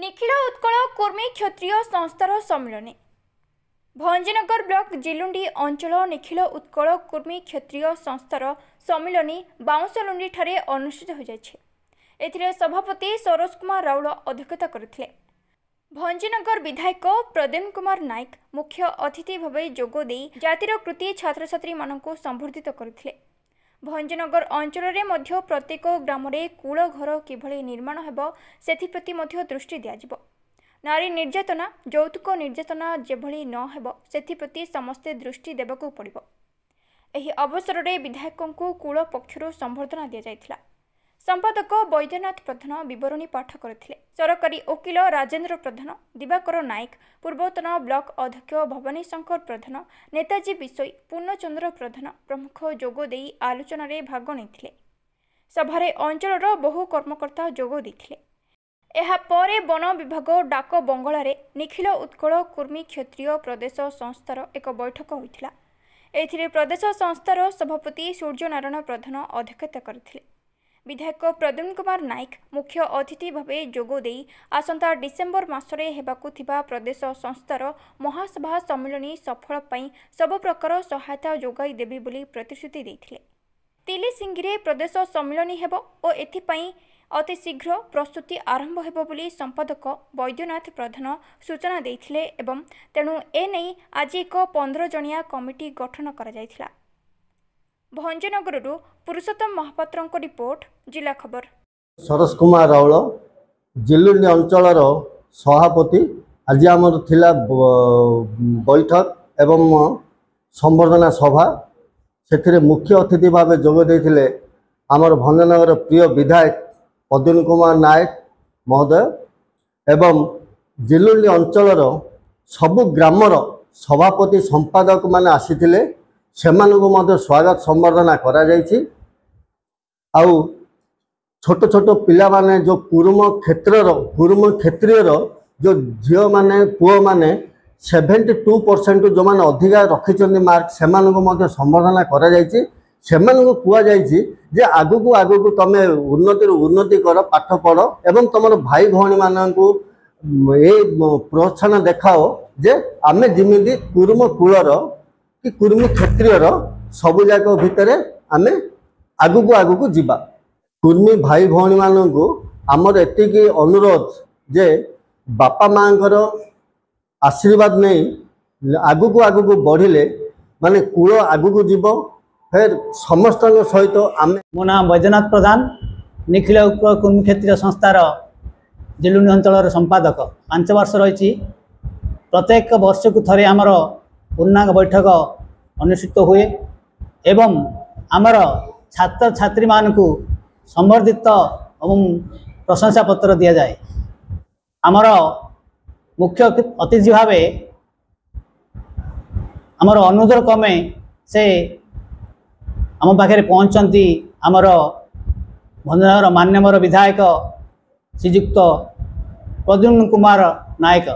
निखिल उत्कल कुर्मी क्षत्रिय संस्थार सम्मिलन भंजनगर ब्लॉक जिलुंडी अंचल निखिल उत्कल कुर्मी क्षत्रिय संस्थार सम्मिलन बाउंसलुंडी ठारे अनुष्ठित हो जाए। सभापति सरोज कुमार राउल अध्यक्षता करथिले। भंजनगर विधायक प्रद्युम्न कुमार नायक मुख्य अतिथि भाव जोगदे जातिर कृति छात्र छात्री मानक संबर्धित करथिले। भंजनगर अंचल में प्रत्येक ग्राम कूल घर किभली निर्माण हेब सेथिप्रति दृष्टि दियाजिब। नारी निर्यातना यौतुक निर्यातना जेभली न हेब सेथिप्रति समस्ते दृष्टि देबाकू पड़िबो। एही अवसर में विधायकों को कूल पक्षरु संबर्धना दिया जायथिला। संपादक वैद्यनाथ प्रधान विवरणी पाठ करथिले। सरकारी वकील राजेन्द्र प्रधान, दिवाकर नायक, पूर्वतन ब्लॉक अध्यक्ष भवानी शंकर प्रधान, नेताजी विषय, पूर्णचंद्र प्रधान प्रमुख जोगदे आलोचन भाग नहीं। सभारे अंचल बहु कर्मकर्ता जोग देथिले। एहा परे वन विभाग डाक बंगलारे निखिल उत्कल कुर्मी क्षत्रिय प्रदेश संस्थार एक बैठक होइथिला। एथिरे प्रदेश संस्थार सभापति सूर्यनारायण प्रधान अध्यक्षता करथिले। विधायक प्रद्युम्न कुमार नायक मुख्य अतिथि भाव जोगदे आसंता डिसेम्बर मासरे हेबाकू थिबा प्रदेश संस्थार महासभा सम्मिलन सफल पाई सब प्रकार सहायता जोगाई देबे बोली प्रतिश्रुति देथिले। तिलिसिंगिरे प्रदेश सम्मिलन हेबो ओ एथिपाई अति शीघ्र प्रस्तुति आरंभ हेबो बोली संपादक वैद्यनाथ प्रधान सूचना देथिले एवं तेणु एने आज एक 15 जणिया कमिटी गठन करा जायथिला। भंजनगरु पुरुषोत्तम महापात्र रिपोर्ट, जिला खबर। सरोज कुमार राउल जिलुंडी अंचल सभापति आज आमर थिला बैठक एवं संबर्धना सभा से मुख्य अतिथि भाव जोग देथिले आमर भंजनगर प्रिय विधायक प्रद्युम्न कुमार नायक महोदय एवं जिलुंडी अंचल सबु ग्रामर सभापति संपादक माने आसीथिले। सेमानकु मध्य स्वागत संबर्धना करा जायछि। आउ छोट छोट पिला माने जो कुरुम क्षेत्रीय जो झील माने पुओ माने 72% जो माने अधिका रखिचंदी मार्क सेमानकु मध्य संबर्धना करा जायछि। सेमानकु कुआ जायछि जे आगु तमे उन्नति कर, पाठ पढ़ एवं तुम भाई भौणी मानकु ए प्रोत्साहन देखाओ जे आमे जिमिति कुरुम कूलर कि कुर्मी क्षत्रिय सबु जाक भितर आमे आगु जीवा। कुर्मी भाई भौणी मानकु आमर एतिकी अनुरोध जे बापा मांकर आशीर्वाद नहीं आगु बढ़िले माने कूल आगु जीव। फिर समस्त सहित आमे मो नाम वैद्यनाथ प्रधान, निखिल उत्कल कुर्मी क्षत्रिय संस्थार जिलुंडी अंचल संपादक 5 वर्ष रही। प्रत्येक वर्ष को थरे आमर पूर्णांग बैठक अनुष्ठित हुए एवं आमर छात्र छात्री मानकु संबर्धित एवं प्रशंसा पत्र दिया जाए। आमर मुख्य अतिथि भाव आमर अनुरोध क्रमे से आम पाखे पहुँचती आमर भंजनगर मान्यवर विधायक श्रीजुक्त प्रद्युम्न कुमार नायक।